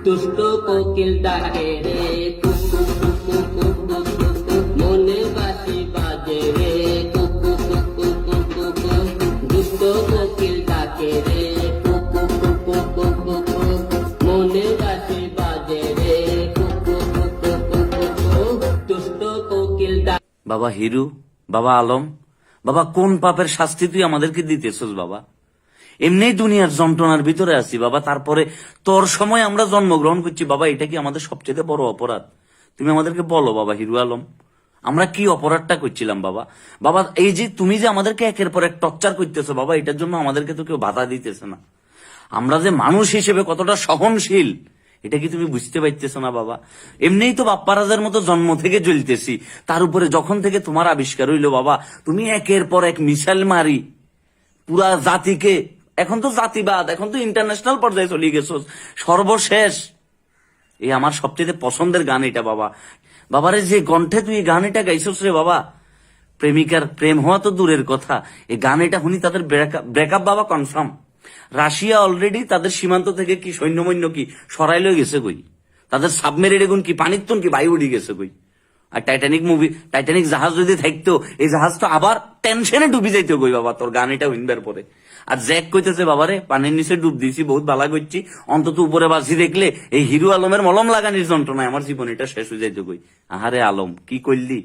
দুষ্ট কোকিল ডাকে রে কুকু কুকু কুকু কুকু, মনে বাঁশি বাজে রে কুকু কুকু কুকু কুকু। দুষ্ট কোকিল ডাকে রে কুকু কুকু কুকু কুকু, মনে বাঁশি বাজে রে কুকু কুকু কুকু কুকু। দুষ্ট কোকিল ডাকে। বাবা হিরু, বাবা আলম, বাবা কোন পাপের শাস্তি তুই আমাদেরকে দিতেছস বাবা? এমনি দুনিয়ার যন্ত্রণার ভিতরে আছি বাবা, তারপরে তোর সময় আমরা জন্মগ্রহণ করছি বাবা, এটা কি আমাদের সবচেয়ে বড় অপরাধ? তুমি আমাদেরকে বলো বাবা হিরু আলম, আমরা কি অপরাধটা করছিলাম বাবা? বাবা এই যে তুমি যে আমাদেরকে একের পর এক টর্চার করতেছো বাবা, এটার জন্য আমাদেরকে তো কেউ বাধা দিতেছে না। আমরা যে মানুষ হিসেবে কতটা সহনশীল এটা কি তুমি বুঝতে পারতেছো না বাবা? এমনিই তো বাপ্পারাজের মতো জন্ম থেকে জ্বলতেছি, তার উপরে যখন থেকে তোমার আবিষ্কার হইলো বাবা, তুমি একের পর এক মিসাইল মারি পুরা জাতিকে, এখন তো জাতিবাদ, এখন তো ইন্টারন্যাশনাল পর্যায়ে চলে গেছো। সর্বশেষ এই আমার সবচেয়ে পছন্দের গান এটা বাবা। বাবারে যে কণ্ঠে তুই এই গান এটা গাইছস রে বাবা, প্রেমিকার প্রেম হওয়া তো দূরের কথা, এই গান এটা শুনি তাদের ব্রেকআপ বাবা কনফার্ম। রাশিয়া অলরেডি তাদের সীমান্ত থেকে কি সৈন্যমৈন্য কি সরাইলে গেছে কই, তাদের সাবমেরিন এগুন কি পানিত্তন কি বায়ু উড়ি গেছে কই। আর টাইটানিক জাহাজ যদি থাকতো, এই জাহাজ তো আবার টেনশনে ডুবি যাইতো কই বাবা তোর গান এটা হইনবার পরে। আর জ্যাক কইতেছে বাবারে পানির নিচে ডুব দিছি, বহুত ভালা করছি, অন্তত উপরে বাজি দেখলে এই হিরু আলমের মলম লাগানির যন্ত্রণায় আমার জীবন এটা শেষ হয়ে যাইতো কই। আহারে আলম কি করলি।